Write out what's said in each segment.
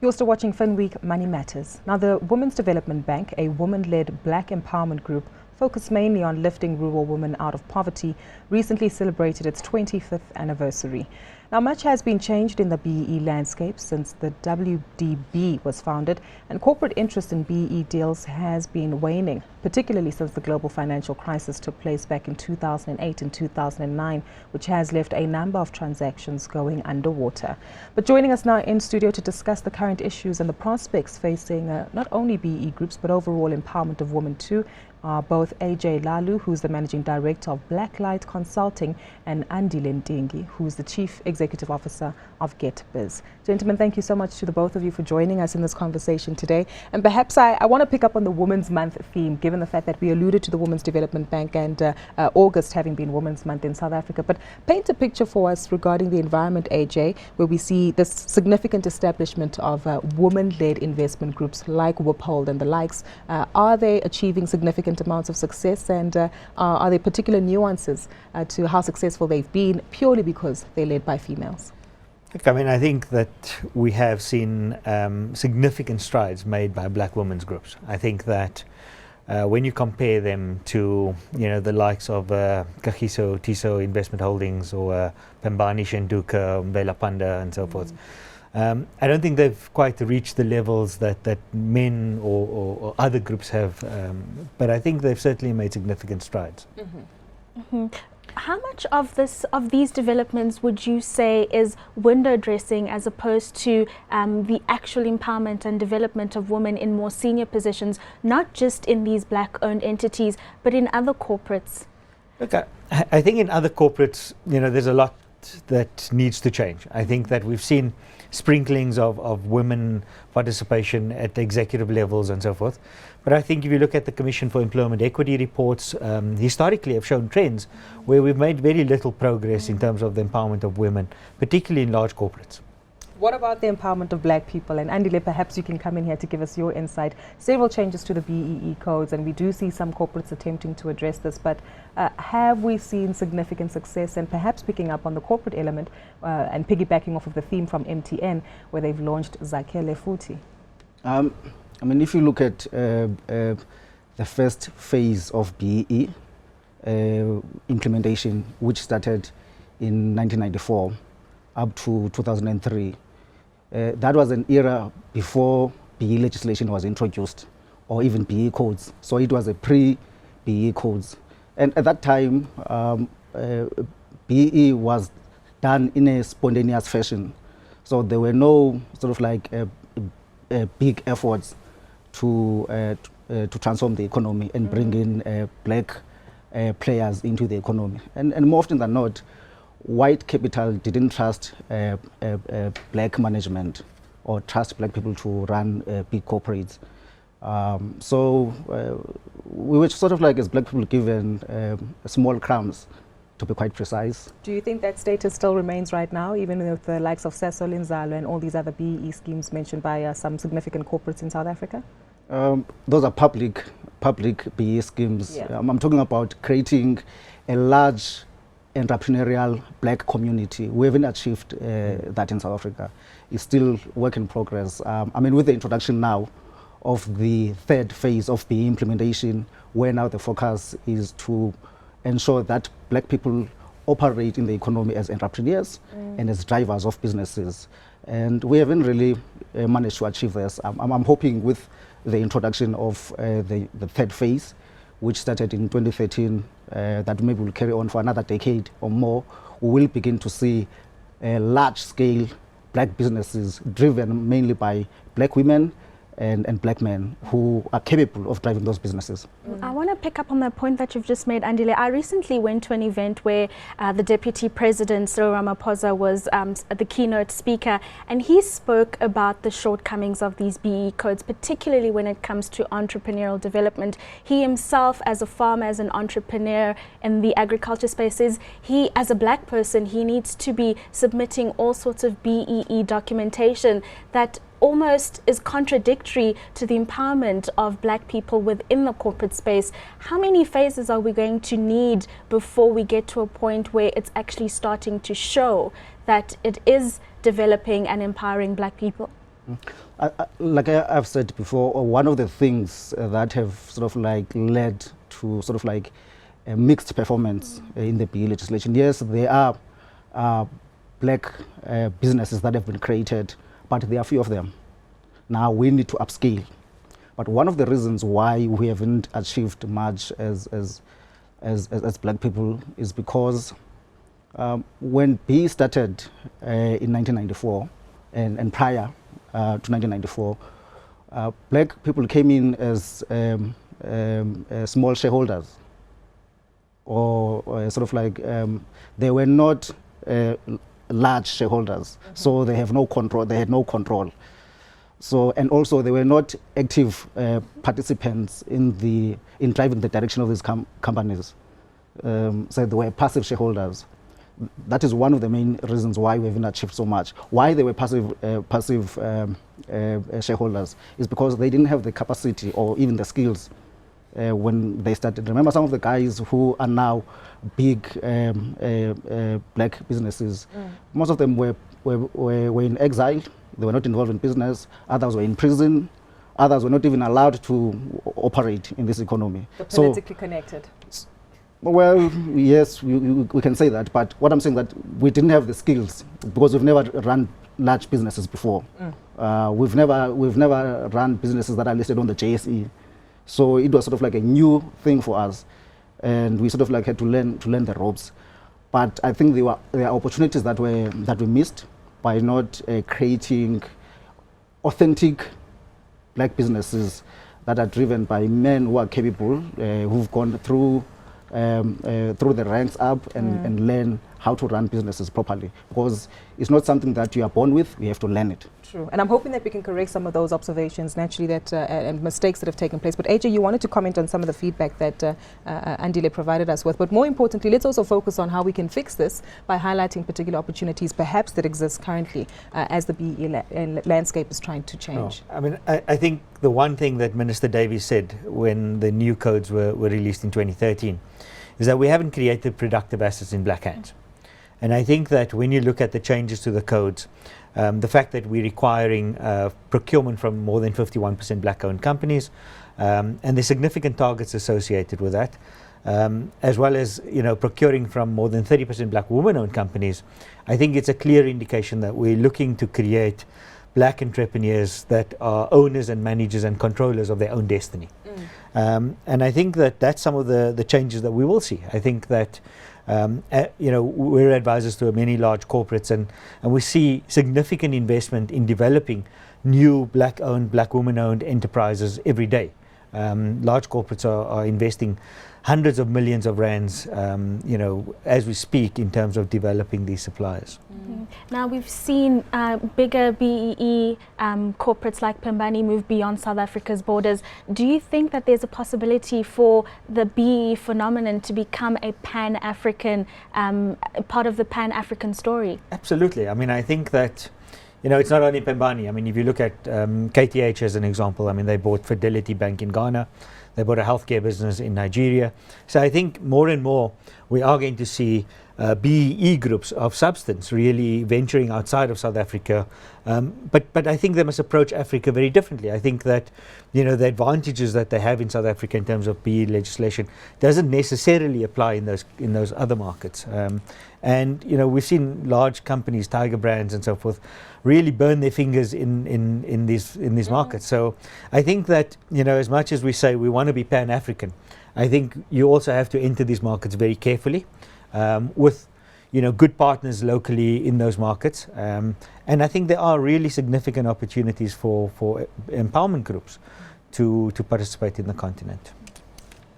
You're still watching Finweek Money Matters. Now, the Women's Development Bank, a woman-led black empowerment group focused mainly on lifting rural women out of poverty, recently celebrated its 25th anniversary. Now, much has been changed in the BEE landscape since the WDB was founded, and corporate interest in BEE deals has been waning, particularly since the global financial crisis took place back in 2008 and 2009, which has left a number of transactions going underwater. But joining us now in studio to discuss the current issues and the prospects facing not only BEE groups but overall empowerment of women too, are both Ajay Lalu, who's the Managing Director of Lite Consulting, and Andile Ntingi, who's the Chief Executive Officer of GetBiz. Gentlemen, thank you so much to the both of you for joining us in this conversation today. And perhaps I want to pick up on the Women's Month theme, given the fact that we alluded to the Women's Development Bank and August having been Women's Month in South Africa. But paint a picture for us regarding the environment, AJ, where we see this significant establishment of women-led investment groups like Wiphold and the likes. Are they achieving significant amounts of success, and are there particular nuances to how successful they've been purely because they're led by females? Look, I mean, I think that we have seen significant strides made by black women's groups. I think that when you compare them to, the likes of Kagiso Tiso Investment Holdings or Pembani Shenduka, Mbela Panda and so forth, I don't think they've quite reached the levels that men or other groups have, but I think they've certainly made significant strides. How much of these developments would you say is window dressing as opposed to the actual empowerment and development of women in more senior positions, not just in these black-owned entities, but in other corporates? Look, I think in other corporates, there's a lot that needs to change. I think that we've seen sprinklings of women participation at executive levels and so forth. But I think if you look at the Commission for Employment Equity reports, historically have shown trends where we've made very little progress in terms of the empowerment of women, particularly in large corporates. What about the empowerment of black people? And Andile, perhaps you can come in here to give us your insight. Several changes to the BEE codes, and we do see some corporates attempting to address this, but have we seen significant success? And perhaps picking up on the corporate element and piggybacking off of the theme from MTN, where they've launched Zakhele Futhi. I mean, if you look at the first phase of BEE implementation, which started in 1994 up to 2003, that was an era before BEE legislation was introduced, or even BEE codes. So it was a pre-BEE codes. And at that time, BEE was done in a spontaneous fashion. So there were no sort of like big efforts to transform the economy and bring in black players into the economy. And more often than not, white capital didn't trust black management or trust black people to run big corporates. So we were sort of like, as black people, given small crumbs, to be quite precise. Do you think that status still remains right now, even with the likes of Sasol, Inzalo and all these other BEE schemes mentioned by some significant corporates in South Africa? Those are public BEE schemes. Yeah. I'm talking about creating a large entrepreneurial black community. We haven't achieved that in South Africa. It's still work in progress. I mean, with the introduction now of the third phase of BEE implementation, where now the focus is to ensure that black people operate in the economy as entrepreneurs and as drivers of businesses. And we haven't really managed to achieve this. I'm hoping with the introduction of the third phase, which started in 2013, that maybe will carry on for another decade or more, we will begin to see large-scale black businesses driven mainly by black women and black men who are capable of driving those businesses. I want to pick up on that point that you've just made, Andile. I recently went to an event where the Deputy President, Cyril Ramaphosa, was the keynote speaker, and he spoke about the shortcomings of these BEE codes, particularly when it comes to entrepreneurial development. He himself, as a farmer, as an entrepreneur in the agriculture spaces, he, as a black person, he needs to be submitting all sorts of BEE documentation that almost is contradictory to the empowerment of black people within the corporate space. How many phases are we going to need before we get to a point where it's actually starting to show that it is developing and empowering black people? Like I've said before, one of the things that have sort of like led to sort of like a mixed performance in the BE legislation. Yes, there are black businesses that have been created, but there are few of them. Now we need to upscale. But one of the reasons why we haven't achieved much as black people is because when BE started in 1994 and prior to 1994, black people came in as small shareholders, or sort of like they were not large shareholders, so they have no control. They had no control. So, and also they were not active participants in driving the direction of these companies. So they were passive shareholders. That is one of the main reasons why we haven't achieved so much. Why they were passive shareholders is because they didn't have the capacity or even the skills when they started. Remember, some of the guys who are now big black businesses, most of them were in exile. They were not involved in business. Others were in prison. Others were not even allowed to operate in this economy. They're politically connected. Well, yes, we can say that. But what I'm saying that we didn't have the skills because we've never run large businesses before. We've never run businesses that are listed on the JSE. So it was sort of like a new thing for us, and we sort of like had to learn the ropes. But I think there are opportunities that we missed by not creating authentic black businesses that are driven by men who are capable, who've gone through the ranks up and learn how to run businesses properly, because it's not something that you are born with. We have to learn it. True, and I'm hoping that we can correct some of those observations naturally that and mistakes that have taken place. But AJ, you wanted to comment on some of the feedback that Andile provided us with. But more importantly, let's also focus on how we can fix this by highlighting particular opportunities perhaps that exist currently as the BE landscape is trying to change. I mean, I think the one thing that Minister Davies said when the new codes were released in 2013 is that we haven't created productive assets in black hands. And I think that when you look at the changes to the codes, the fact that we're requiring procurement from more than 51% black-owned companies, and the significant targets associated with that, as well as procuring from more than 30% black women-owned companies, I think it's a clear indication that we're looking to create black entrepreneurs that are owners and managers and controllers of their own destiny. And I think that that's some of the changes that we will see. I think that we're advisors to many large corporates, and we see significant investment in developing new black-owned, black woman-owned enterprises every day. Large corporates are investing hundreds of millions of rands, as we speak, in terms of developing these suppliers. Now we've seen bigger BEE corporates like Pembani move beyond South Africa's borders. Do you think that there's a possibility for the BEE phenomenon to become a pan-African, part of the pan-African story? Absolutely. I mean, I think that it's not only Pembani. I mean, if you look at KTH as an example, I mean, they bought Fidelity Bank in Ghana. They bought a healthcare business in Nigeria. So I think more and more we are going to see BEE groups of substance really venturing outside of South Africa. But I think they must approach Africa very differently. I think that the advantages that they have in South Africa in terms of BEE legislation doesn't necessarily apply in those other markets. And we've seen large companies, Tiger Brands and so forth, really burn their fingers in these markets. So I think that as much as we say we want to be pan-African, I think you also have to enter these markets very carefully, with good partners locally in those markets. And I think there are really significant opportunities for empowerment groups to participate in the continent.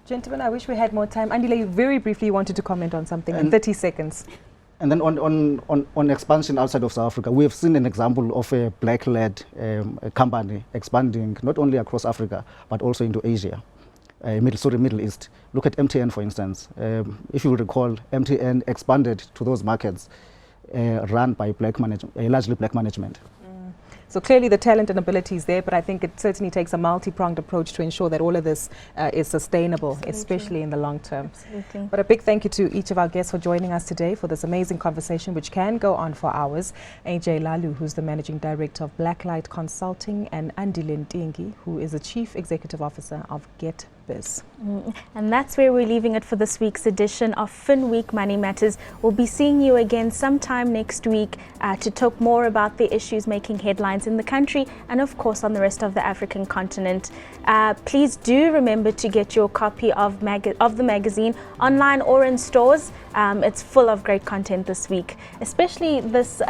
Gentlemen, I wish we had more time. Andile, very briefly, you wanted to comment on something in 30 seconds. And then on expansion outside of South Africa, we have seen an example of a black-led company expanding not only across Africa, but also into Asia. Middle East. Look at MTN, for instance. If you recall, MTN expanded to those markets run by largely black management. So clearly the talent and ability is there, but I think it certainly takes a multi-pronged approach to ensure that all of this is sustainable, Absolutely. especially in the long term. Absolutely. But a big thank you to each of our guests for joining us today for this amazing conversation, which can go on for hours. Ajay Lalu, who's the Managing Director of Lite Consulting, and Andile Ntingi, who is the Chief Executive Officer of GetBiz. And that's where we're leaving it for this week's edition of Finweek Money Matters. We'll be seeing you again sometime next week to talk more about the issues making headlines in the country and of course on the rest of the African continent. Please do remember to get your copy of the magazine online or in stores. It's full of great content this week, especially this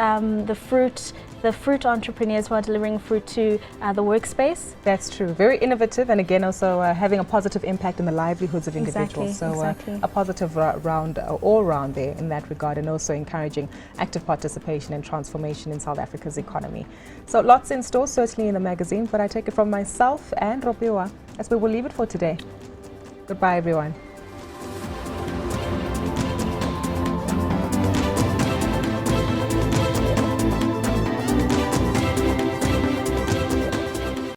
the fruit entrepreneurs who are delivering fruit to the workspace. That's true. Very innovative, and again also having a positive impact on the livelihoods of individuals. Exactly. A positive all round there in that regard, and also encouraging active participation and transformation in South Africa's economy. So lots in store, certainly in the magazine, but I take it from myself and Ropiwa as we will leave it for today. Goodbye, everyone.